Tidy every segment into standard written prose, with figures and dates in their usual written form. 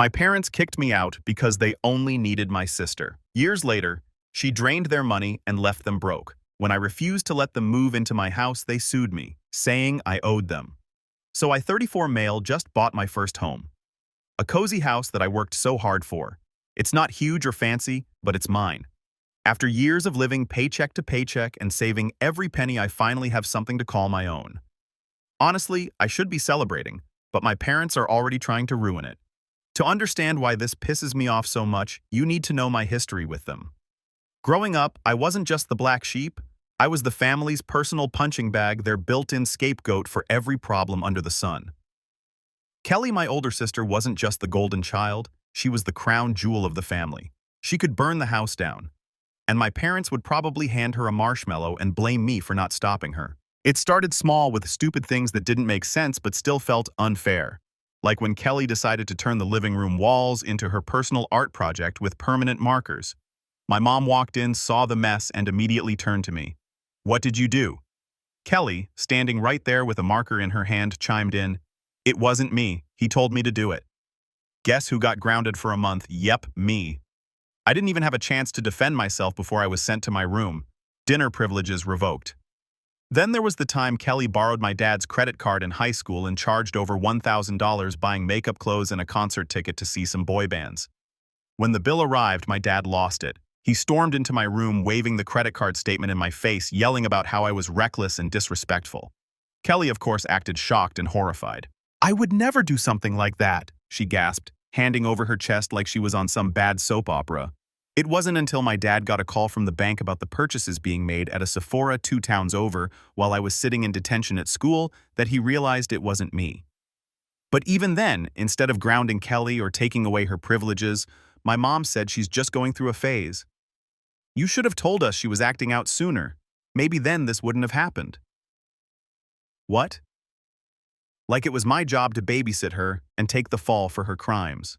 My parents kicked me out because they only needed my sister. Years later, she drained their money and left them broke. When I refused to let them move into my house, they sued me, saying I owed them. So I, 34 male, just bought my first home. A cozy house that I worked so hard for. It's not huge or fancy, but it's mine. After years of living paycheck to paycheck and saving every penny, I finally have something to call my own. Honestly, I should be celebrating, but my parents are already trying to ruin it. To understand why this pisses me off so much, you need to know my history with them. Growing up, I wasn't just the black sheep. I was the family's personal punching bag, their built-in scapegoat for every problem under the sun. Kelly, my older sister, wasn't just the golden child. She was the crown jewel of the family. She could burn the house down. And my parents would probably hand her a marshmallow and blame me for not stopping her. It started small with stupid things that didn't make sense but still felt unfair. Like when Kelly decided to turn the living room walls into her personal art project with permanent markers. My mom walked in, saw the mess, and immediately turned to me. "What did you do?" Kelly, standing right there with a marker in her hand, chimed in, "It wasn't me. He told me to do it." Guess who got grounded for a month? Yep, me. I didn't even have a chance to defend myself before I was sent to my room. Dinner privileges revoked. Then there was the time Kelly borrowed my dad's credit card in high school and charged over $1,000 buying makeup, clothes, and a concert ticket to see some boy bands. When the bill arrived, my dad lost it. He stormed into my room, waving the credit card statement in my face, yelling about how I was reckless and disrespectful. Kelly, of course, acted shocked and horrified. "I would never do something like that," she gasped, handing over her chest like she was on some bad soap opera. It wasn't until my dad got a call from the bank about the purchases being made at a Sephora 2 towns over while I was sitting in detention at school that he realized it wasn't me. But even then, instead of grounding Kelly or taking away her privileges, my mom said she's just going through a phase. "You should have told us she was acting out sooner. Maybe then this wouldn't have happened." What? Like it was my job to babysit her and take the fall for her crimes.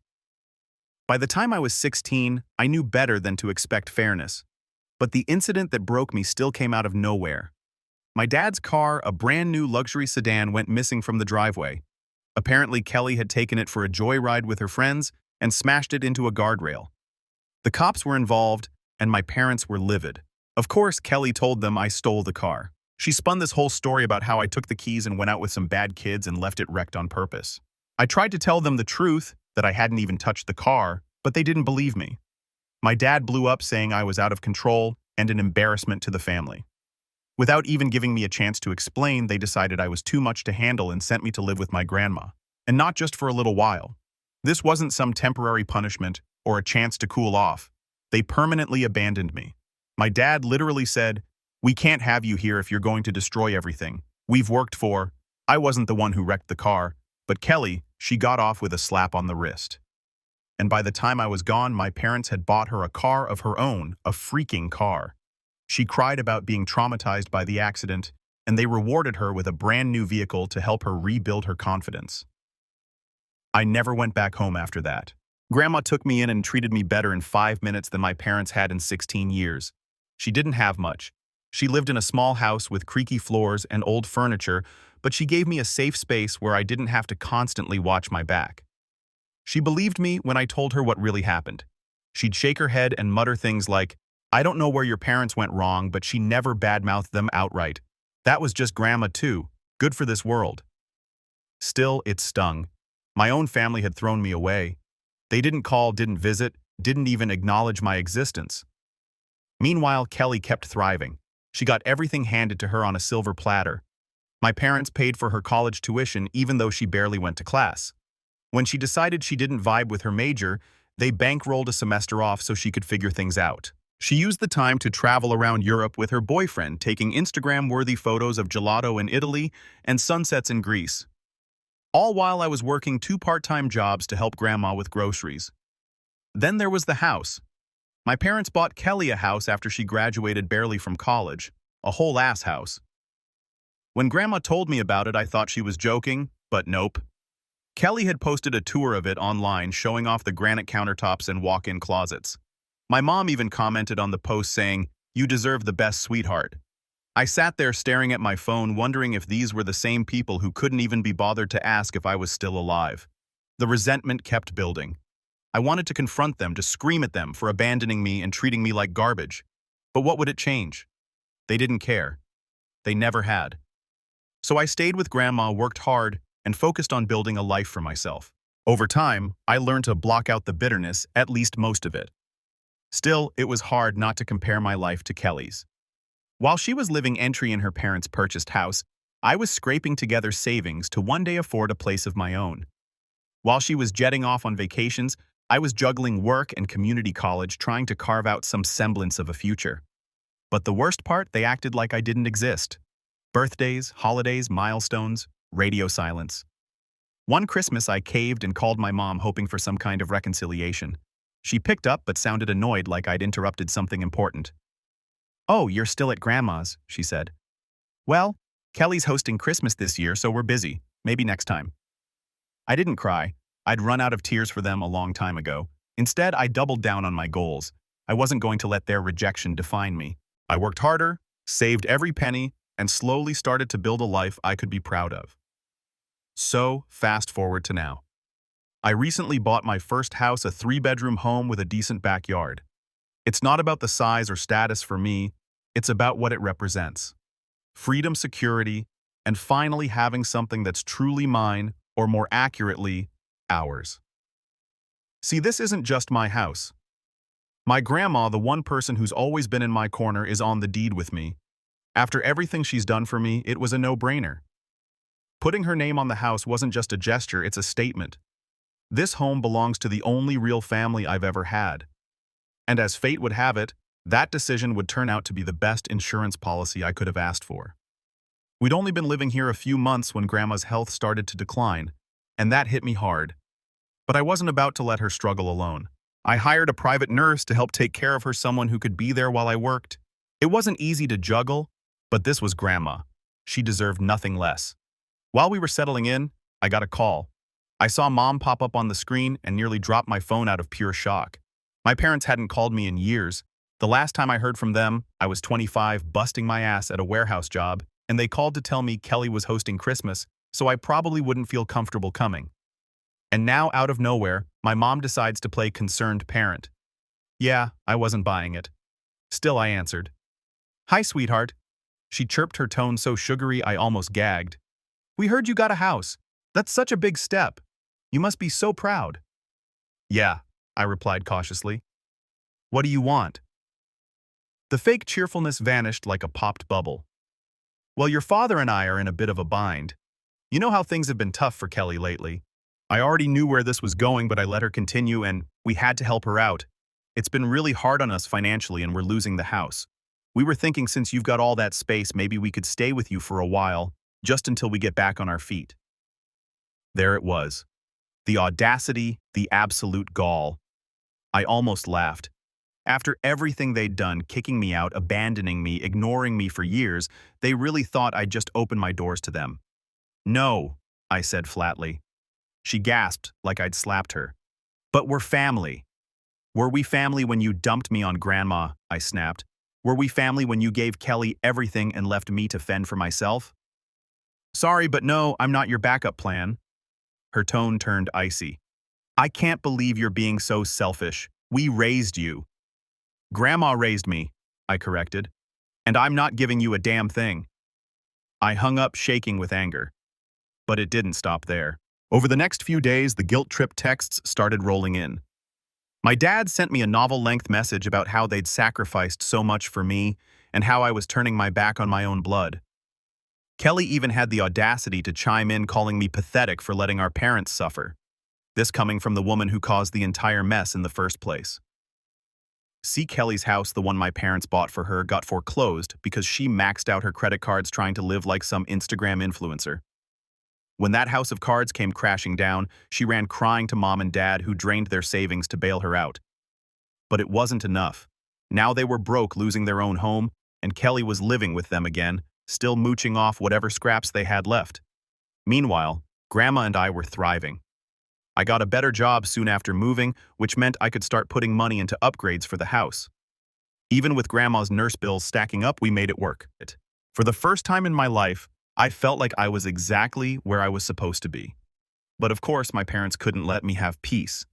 By the time I was 16, I knew better than to expect fairness. But the incident that broke me still came out of nowhere. My dad's car, a brand new luxury sedan, went missing from the driveway. Apparently, Kelly had taken it for a joyride with her friends and smashed it into a guardrail. The cops were involved, and my parents were livid. Of course, Kelly told them I stole the car. She spun this whole story about how I took the keys and went out with some bad kids and left it wrecked on purpose. I tried to tell them the truth, that I hadn't even touched the car, but they didn't believe me. My dad blew up saying I was out of control and an embarrassment to the family. Without even giving me a chance to explain, they decided I was too much to handle and sent me to live with my grandma. And not just for a little while. This wasn't some temporary punishment or a chance to cool off. They permanently abandoned me. My dad literally said, "We can't have you here if you're going to destroy everything we've worked for." I wasn't the one who wrecked the car, but Kelly, she got off with a slap on the wrist. And by the time I was gone, my parents had bought her a car of her own, a freaking car. She cried about being traumatized by the accident, and they rewarded her with a brand new vehicle to help her rebuild her confidence. I never went back home after that. Grandma took me in and treated me better in 5 minutes than my parents had in 16 years. She didn't have much. She lived in a small house with creaky floors and old furniture, but she gave me a safe space where I didn't have to constantly watch my back. She believed me when I told her what really happened. She'd shake her head and mutter things like, "I don't know where your parents went wrong," but she never badmouthed them outright. That was just Grandma too, good for this world. Still, it stung. My own family had thrown me away. They didn't call, didn't visit, didn't even acknowledge my existence. Meanwhile, Kelly kept thriving. She got everything handed to her on a silver platter. My parents paid for her college tuition even though she barely went to class. When she decided she didn't vibe with her major, they bankrolled a semester off so she could figure things out. She used the time to travel around Europe with her boyfriend, taking Instagram-worthy photos of gelato in Italy and sunsets in Greece. All while I was working 2 part-time jobs to help Grandma with groceries. Then there was the house. My parents bought Kelly a house after she graduated barely from college, a whole ass house. When Grandma told me about it, I thought she was joking, but nope. Kelly had posted a tour of it online showing off the granite countertops and walk-in closets. My mom even commented on the post saying, "You deserve the best, sweetheart." I sat there staring at my phone wondering if these were the same people who couldn't even be bothered to ask if I was still alive. The resentment kept building. I wanted to confront them, to scream at them for abandoning me and treating me like garbage. But what would it change? They didn't care. They never had. So I stayed with Grandma, worked hard, and focused on building a life for myself. Over time, I learned to block out the bitterness, at least most of it. Still, it was hard not to compare my life to Kelly's. While she was living entry in her parents' purchased house, I was scraping together savings to one day afford a place of my own. While she was jetting off on vacations, I was juggling work and community college, trying to carve out some semblance of a future. But the worst part, they acted like I didn't exist. Birthdays, holidays, milestones, radio silence. One Christmas, I caved and called my mom, hoping for some kind of reconciliation. She picked up but sounded annoyed, like I'd interrupted something important. "Oh, you're still at Grandma's," she said. "Well, Kelly's hosting Christmas this year, so we're busy. Maybe next time." I didn't cry. I'd run out of tears for them a long time ago. Instead, I doubled down on my goals. I wasn't going to let their rejection define me. I worked harder, saved every penny, and slowly started to build a life I could be proud of. So, fast forward to now. I recently bought my first house, a 3-bedroom home with a decent backyard. It's not about the size or status for me, it's about what it represents. Freedom, security, and finally having something that's truly mine, or more accurately, ours. See, this isn't just my house. My grandma, the one person who's always been in my corner, is on the deed with me. After everything she's done for me, it was a no-brainer. Putting her name on the house wasn't just a gesture, it's a statement. This home belongs to the only real family I've ever had. And as fate would have it, that decision would turn out to be the best insurance policy I could have asked for. We'd only been living here a few months when Grandma's health started to decline, and that hit me hard. But I wasn't about to let her struggle alone. I hired a private nurse to help take care of her, someone who could be there while I worked. It wasn't easy to juggle, but this was Grandma. She deserved nothing less. While we were settling in, I got a call. I saw Mom pop up on the screen and nearly dropped my phone out of pure shock. My parents hadn't called me in years. The last time I heard from them, I was 25, busting my ass at a warehouse job, and they called to tell me Kelly was hosting Christmas, so I probably wouldn't feel comfortable coming. And now, out of nowhere, my mom decides to play concerned parent. Yeah, I wasn't buying it. Still, I answered. "Hi, sweetheart." She chirped, her tone so sugary I almost gagged. "We heard you got a house. That's such a big step. You must be so proud." "Yeah," I replied cautiously. "What do you want?" The fake cheerfulness vanished like a popped bubble. "Well, your father and I are in a bit of a bind. You know how things have been tough for Kelly lately. I already knew where this was going, but I let her continue, and we had to help her out. It's been really hard on us financially, and we're losing the house. We were thinking, since you've got all that space, maybe we could stay with you for a while, just until we get back on our feet." There it was. The audacity, the absolute gall. I almost laughed. After everything they'd done, kicking me out, abandoning me, ignoring me for years, they really thought I'd just open my doors to them. "No," I said flatly. She gasped like I'd slapped her. "But we're family." "Were we family when you dumped me on Grandma?" I snapped. "Were we family when you gave Kelly everything and left me to fend for myself?" "Sorry, but no, I'm not your backup plan." Her tone turned icy. "I can't believe you're being so selfish. We raised you." "Grandma raised me," I corrected. "And I'm not giving you a damn thing." I hung up, shaking with anger. But it didn't stop there. Over the next few days, the guilt trip texts started rolling in. My dad sent me a novel-length message about how they'd sacrificed so much for me and how I was turning my back on my own blood. Kelly even had the audacity to chime in, calling me pathetic for letting our parents suffer. This coming from the woman who caused the entire mess in the first place. See, Kelly's house, the one my parents bought for her, got foreclosed because she maxed out her credit cards trying to live like some Instagram influencer. When that house of cards came crashing down, she ran crying to Mom and Dad, who drained their savings to bail her out. But it wasn't enough. Now they were broke, losing their own home, and Kelly was living with them again, still mooching off whatever scraps they had left. Meanwhile, Grandma and I were thriving. I got a better job soon after moving, which meant I could start putting money into upgrades for the house. Even with Grandma's nurse bills stacking up, we made it work. For the first time in my life, I felt like I was exactly where I was supposed to be. But of course, my parents couldn't let me have peace.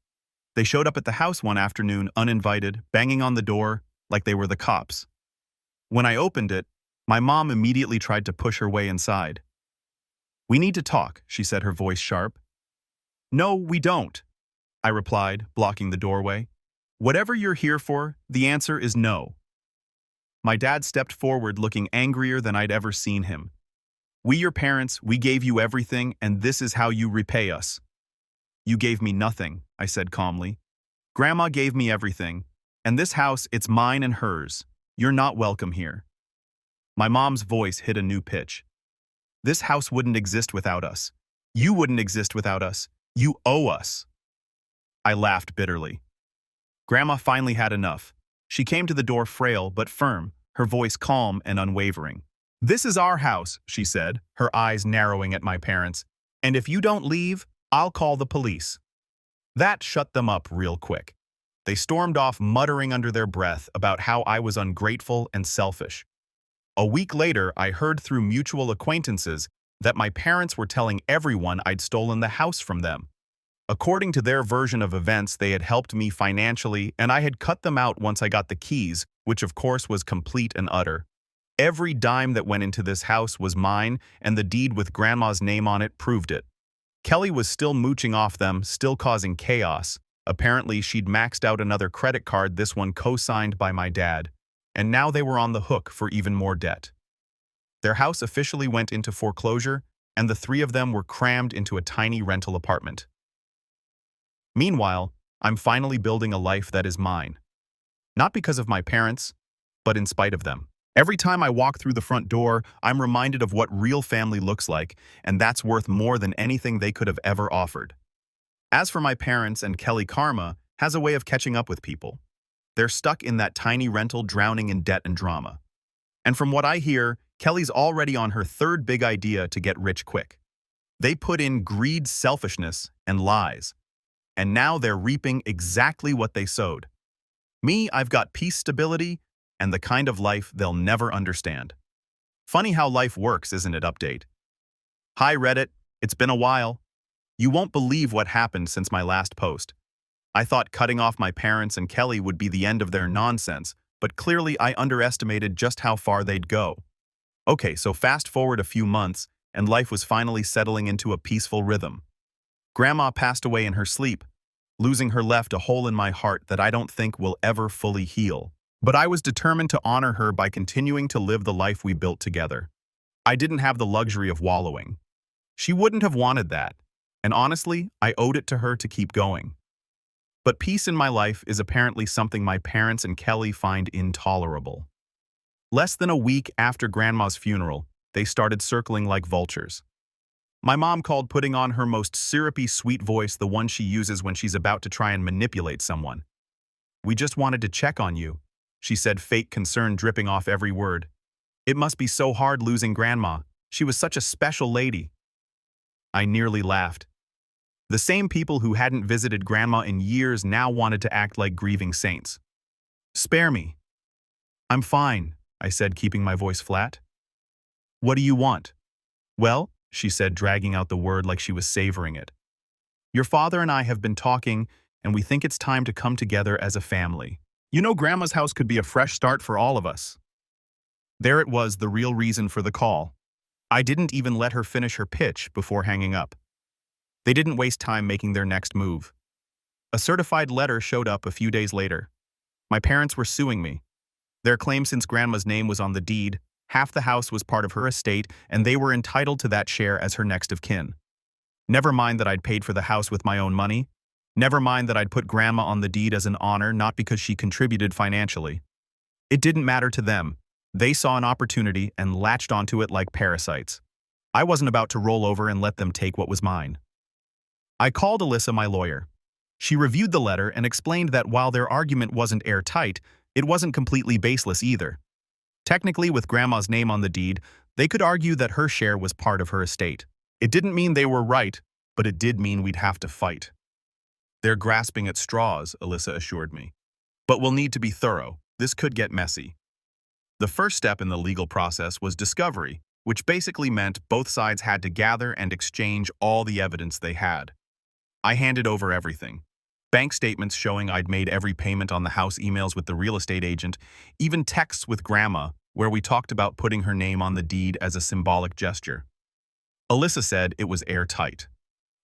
They showed up at the house one afternoon uninvited, banging on the door like they were the cops. When I opened it, my mom immediately tried to push her way inside. "We need to talk," she said, her voice sharp. "No, we don't," I replied, blocking the doorway. "Whatever you're here for, the answer is no." My dad stepped forward, looking angrier than I'd ever seen him. "We, your parents, we gave you everything, and this is how you repay us." "You gave me nothing," I said calmly. "Grandma gave me everything, and this house, it's mine and hers. You're not welcome here." My mom's voice hit a new pitch. "This house wouldn't exist without us. You wouldn't exist without us. You owe us." I laughed bitterly. Grandma finally had enough. She came to the door frail but firm, her voice calm and unwavering. "This is our house," she said, her eyes narrowing at my parents. "And if you don't leave, I'll call the police." That shut them up real quick. They stormed off, muttering under their breath about how I was ungrateful and selfish. A week later, I heard through mutual acquaintances that my parents were telling everyone I'd stolen the house from them. According to their version of events, they had helped me financially, and I had cut them out once I got the keys, which of course was complete and utter. Every dime that went into this house was mine, and the deed with Grandma's name on it proved it. Kelly was still mooching off them, still causing chaos. Apparently, she'd maxed out another credit card, this one co-signed by my dad, and now they were on the hook for even more debt. Their house officially went into foreclosure, and the three of them were crammed into a tiny rental apartment. Meanwhile, I'm finally building a life that is mine. Not because of my parents, but in spite of them. Every time I walk through the front door, I'm reminded of what real family looks like, and that's worth more than anything they could have ever offered. As for my parents, and Kelly, karma has a way of catching up with people. They're stuck in that tiny rental, drowning in debt and drama. And from what I hear, Kelly's already on her third big idea to get rich quick. They put in greed, selfishness, and lies. And now they're reaping exactly what they sowed. Me, I've got peace, stability, and the kind of life they'll never understand. Funny how life works, isn't it? Update. Hi Reddit, it's been a while. You won't believe what happened since my last post. I thought cutting off my parents and Kelly would be the end of their nonsense, but clearly I underestimated just how far they'd go. Okay, so fast forward a few months, and life was finally settling into a peaceful rhythm. Grandma passed away in her sleep. Losing her left a hole in my heart that I don't think will ever fully heal. But I was determined to honor her by continuing to live the life we built together. I didn't have the luxury of wallowing. She wouldn't have wanted that, and honestly, I owed it to her to keep going. But peace in my life is apparently something my parents and Kelly find intolerable. Less than a week after Grandma's funeral, they started circling like vultures. My mom called, putting on her most syrupy, sweet voice, the one she uses when she's about to try and manipulate someone. "We just wanted to check on you," she said, fake concern dripping off every word. "It must be so hard losing Grandma. She was such a special lady." I nearly laughed. The same people who hadn't visited Grandma in years now wanted to act like grieving saints. "Spare me." "I'm fine," I said, keeping my voice flat. "What do you want?" "Well," she said, dragging out the word like she was savoring it. "Your father and I have been talking, and we think it's time to come together as a family. You know, Grandma's house could be a fresh start for all of us." There it was, the real reason for the call. I didn't even let her finish her pitch before hanging up. They didn't waste time making their next move. A certified letter showed up a few days later. My parents were suing me. Their claim, since Grandma's name was on the deed, half the house was part of her estate, and they were entitled to that share as her next of kin. Never mind that I'd paid for the house with my own money. Never mind that I'd put Grandma on the deed as an honor, not because she contributed financially. It didn't matter to them. They saw an opportunity and latched onto it like parasites. I wasn't about to roll over and let them take what was mine. I called Alyssa, my lawyer. She reviewed the letter and explained that while their argument wasn't airtight, it wasn't completely baseless either. Technically, with Grandma's name on the deed, they could argue that her share was part of her estate. It didn't mean they were right, but it did mean we'd have to fight. "They're grasping at straws," Alyssa assured me. "But we'll need to be thorough. This could get messy." The first step in the legal process was discovery, which basically meant both sides had to gather and exchange all the evidence they had. I handed over everything. Bank statements showing I'd made every payment on the house, emails with the real estate agent, even texts with Grandma where we talked about putting her name on the deed as a symbolic gesture. Alyssa said it was airtight.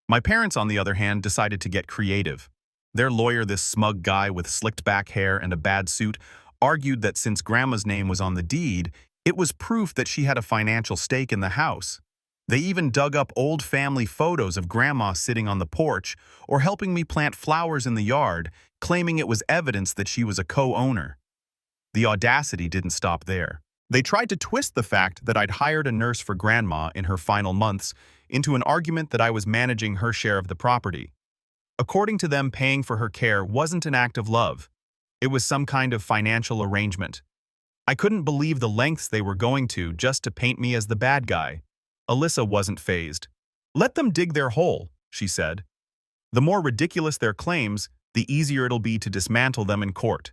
My parents, on the other hand, decided to get creative. Their lawyer, this smug guy with slicked back hair and a bad suit, argued that since Grandma's name was on the deed, it was proof that she had a financial stake in the house. They even dug up old family photos of Grandma sitting on the porch or helping me plant flowers in the yard, claiming it was evidence that she was a co-owner. The audacity didn't stop there. They tried to twist the fact that I'd hired a nurse for Grandma in her final months into an argument that I was managing her share of the property. According to them, paying for her care wasn't an act of love. It was some kind of financial arrangement. I couldn't believe the lengths they were going to just to paint me as the bad guy. Alyssa wasn't fazed. "Let them dig their hole," she said. "The more ridiculous their claims, the easier it'll be to dismantle them in court."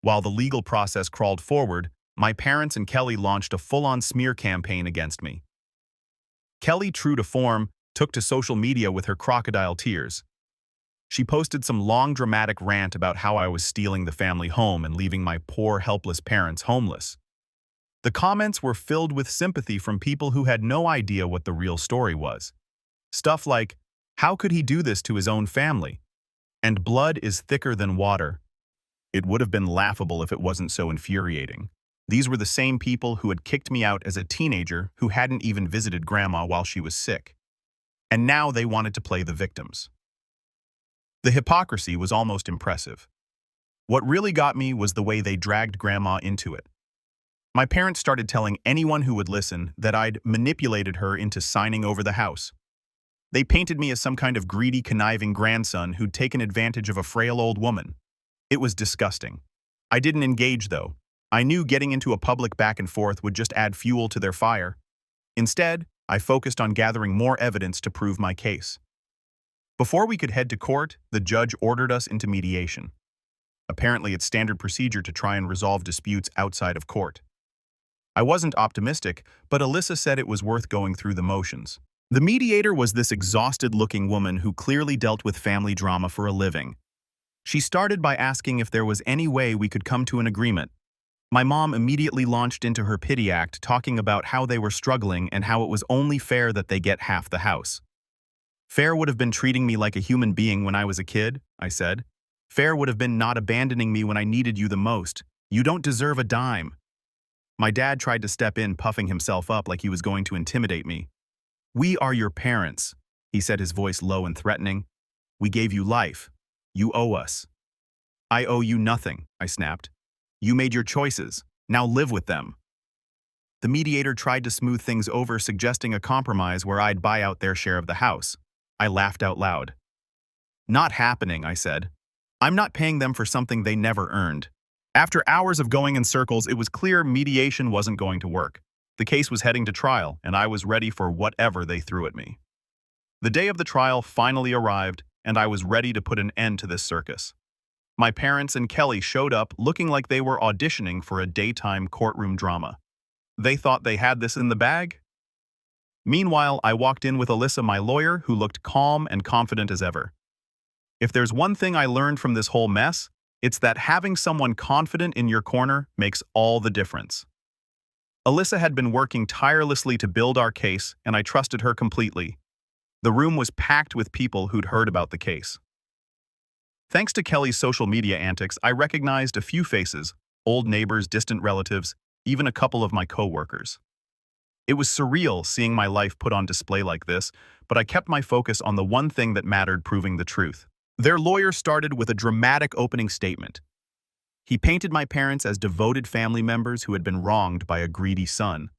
While the legal process crawled forward, my parents and Kelly launched a full-on smear campaign against me. Kelly, true to form, took to social media with her crocodile tears. She posted some long dramatic rant about how I was stealing the family home and leaving my poor, helpless parents homeless. The comments were filled with sympathy from people who had no idea what the real story was. Stuff like, "How could he do this to his own family?" and "Blood is thicker than water." It would have been laughable if it wasn't so infuriating. These were the same people who had kicked me out as a teenager who hadn't even visited Grandma while she was sick. And now they wanted to play the victims. The hypocrisy was almost impressive. What really got me was the way they dragged Grandma into it. My parents started telling anyone who would listen that I'd manipulated her into signing over the house. They painted me as some kind of greedy, conniving grandson who'd taken advantage of a frail old woman. It was disgusting. I didn't engage, though. I knew getting into a public back and forth would just add fuel to their fire. Instead, I focused on gathering more evidence to prove my case. Before we could head to court, the judge ordered us into mediation. Apparently, it's standard procedure to try and resolve disputes outside of court. I wasn't optimistic, but Alyssa said it was worth going through the motions. The mediator was this exhausted-looking woman who clearly dealt with family drama for a living. She started by asking if there was any way we could come to an agreement. My mom immediately launched into her pity act, talking about how they were struggling and how it was only fair that they get half the house. "Fair would have been treating me like a human being when I was a kid," I said. "Fair would have been not abandoning me when I needed you the most. You don't deserve a dime." My dad tried to step in, puffing himself up like he was going to intimidate me. "We are your parents," he said, his voice low and threatening. "We gave you life. You owe us." "I owe you nothing," I snapped. "You made your choices. Now live with them." The mediator tried to smooth things over, suggesting a compromise where I'd buy out their share of the house. I laughed out loud. "Not happening," I said. "I'm not paying them for something they never earned." After hours of going in circles, it was clear mediation wasn't going to work. The case was heading to trial, and I was ready for whatever they threw at me. The day of the trial finally arrived, and I was ready to put an end to this circus. My parents and Kelly showed up looking like they were auditioning for a daytime courtroom drama. They thought they had this in the bag? Meanwhile, I walked in with Alyssa, my lawyer, who looked calm and confident as ever. If there's one thing I learned from this whole mess, it's that having someone confident in your corner makes all the difference. Alyssa had been working tirelessly to build our case, and I trusted her completely. The room was packed with people who'd heard about the case. Thanks to Kelly's social media antics, I recognized a few faces, old neighbors, distant relatives, even a couple of my co-workers. It was surreal seeing my life put on display like this, but I kept my focus on the one thing that mattered, proving the truth. Their lawyer started with a dramatic opening statement. He painted my parents as devoted family members who had been wronged by a greedy son.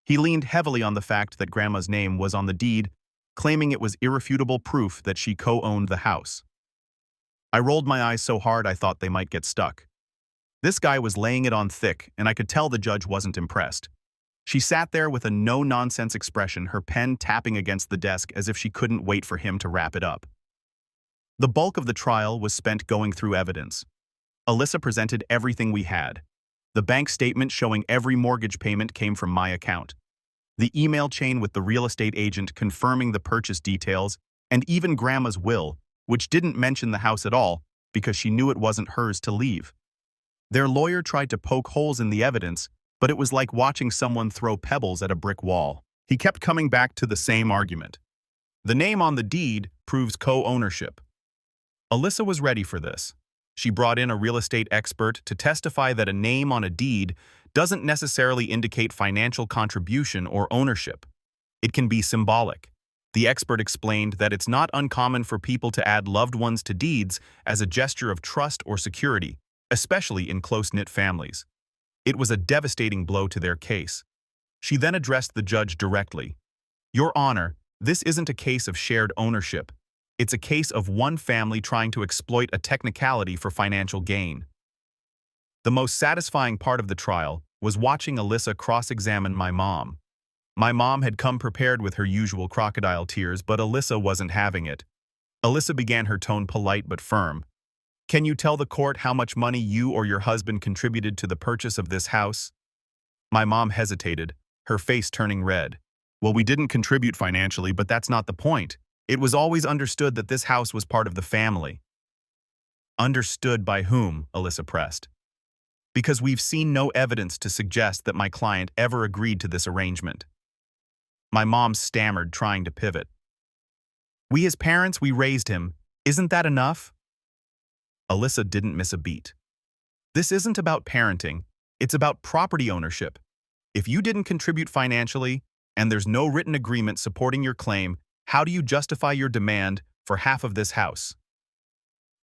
He leaned heavily on the fact that Grandma's name was on the deed, claiming it was irrefutable proof that she co-owned the house. I rolled my eyes so hard I thought they might get stuck. This guy was laying it on thick, and I could tell the judge wasn't impressed. She sat there with a no-nonsense expression, her pen tapping against the desk as if she couldn't wait for him to wrap it up. The bulk of the trial was spent going through evidence. Alyssa presented everything we had. The bank statement showing every mortgage payment came from my account. The email chain with the real estate agent confirming the purchase details, and even Grandma's will, which didn't mention the house at all because she knew it wasn't hers to leave. Their lawyer tried to poke holes in the evidence, but it was like watching someone throw pebbles at a brick wall. He kept coming back to the same argument. The name on the deed proves co-ownership. Alyssa was ready for this. She brought in a real estate expert to testify that a name on a deed doesn't necessarily indicate financial contribution or ownership. It can be symbolic. The expert explained that it's not uncommon for people to add loved ones to deeds as a gesture of trust or security, especially in close-knit families. It was a devastating blow to their case. She then addressed the judge directly. "Your Honor, this isn't a case of shared ownership. It's a case of one family trying to exploit a technicality for financial gain." The most satisfying part of the trial was watching Alyssa cross-examine my mom. My mom had come prepared with her usual crocodile tears, but Alyssa wasn't having it. Alyssa began her tone polite but firm. "Can you tell the court how much money you or your husband contributed to the purchase of this house?" My mom hesitated, her face turning red. "Well, we didn't contribute financially, but that's not the point. It was always understood that this house was part of the family." "Understood by whom?" Alyssa pressed. "Because we've seen no evidence to suggest that my client ever agreed to this arrangement." My mom stammered, trying to pivot. "We as parents, we raised him. Isn't that enough?" Alyssa didn't miss a beat. "This isn't about parenting. It's about property ownership. If you didn't contribute financially, and there's no written agreement supporting your claim, how do you justify your demand for half of this house?"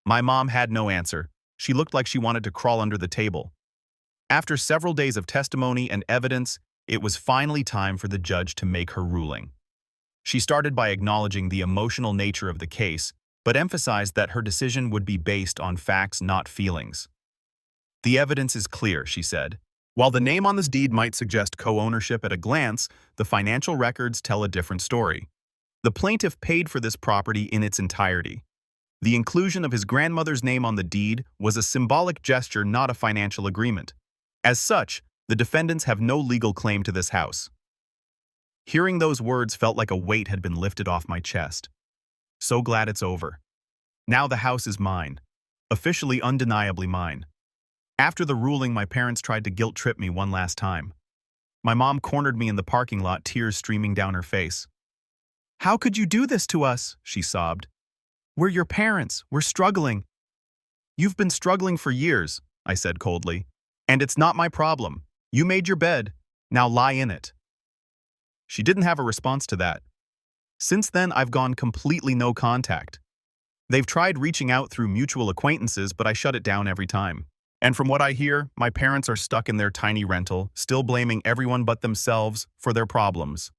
My mom had no answer. She looked like she wanted to crawl under the table. After several days of testimony and evidence, it was finally time for the judge to make her ruling. She started by acknowledging the emotional nature of the case, but emphasized that her decision would be based on facts, not feelings. "The evidence is clear," she said. "While the name on this deed might suggest co-ownership at a glance, the financial records tell a different story. The plaintiff paid for this property in its entirety. The inclusion of his grandmother's name on the deed was a symbolic gesture, not a financial agreement. As such, the defendants have no legal claim to this house." Hearing those words felt like a weight had been lifted off my chest. So glad it's over. Now the house is mine. Officially, undeniably mine. After the ruling, my parents tried to guilt-trip me one last time. My mom cornered me in the parking lot, tears streaming down her face. "How could you do this to us?" she sobbed. "We're your parents. We're struggling." "You've been struggling for years," I said coldly. "And it's not my problem. You made your bed. Now lie in it." She didn't have a response to that. Since then, I've gone completely no contact. They've tried reaching out through mutual acquaintances, but I shut it down every time. And from what I hear, my parents are stuck in their tiny rental, still blaming everyone but themselves for their problems.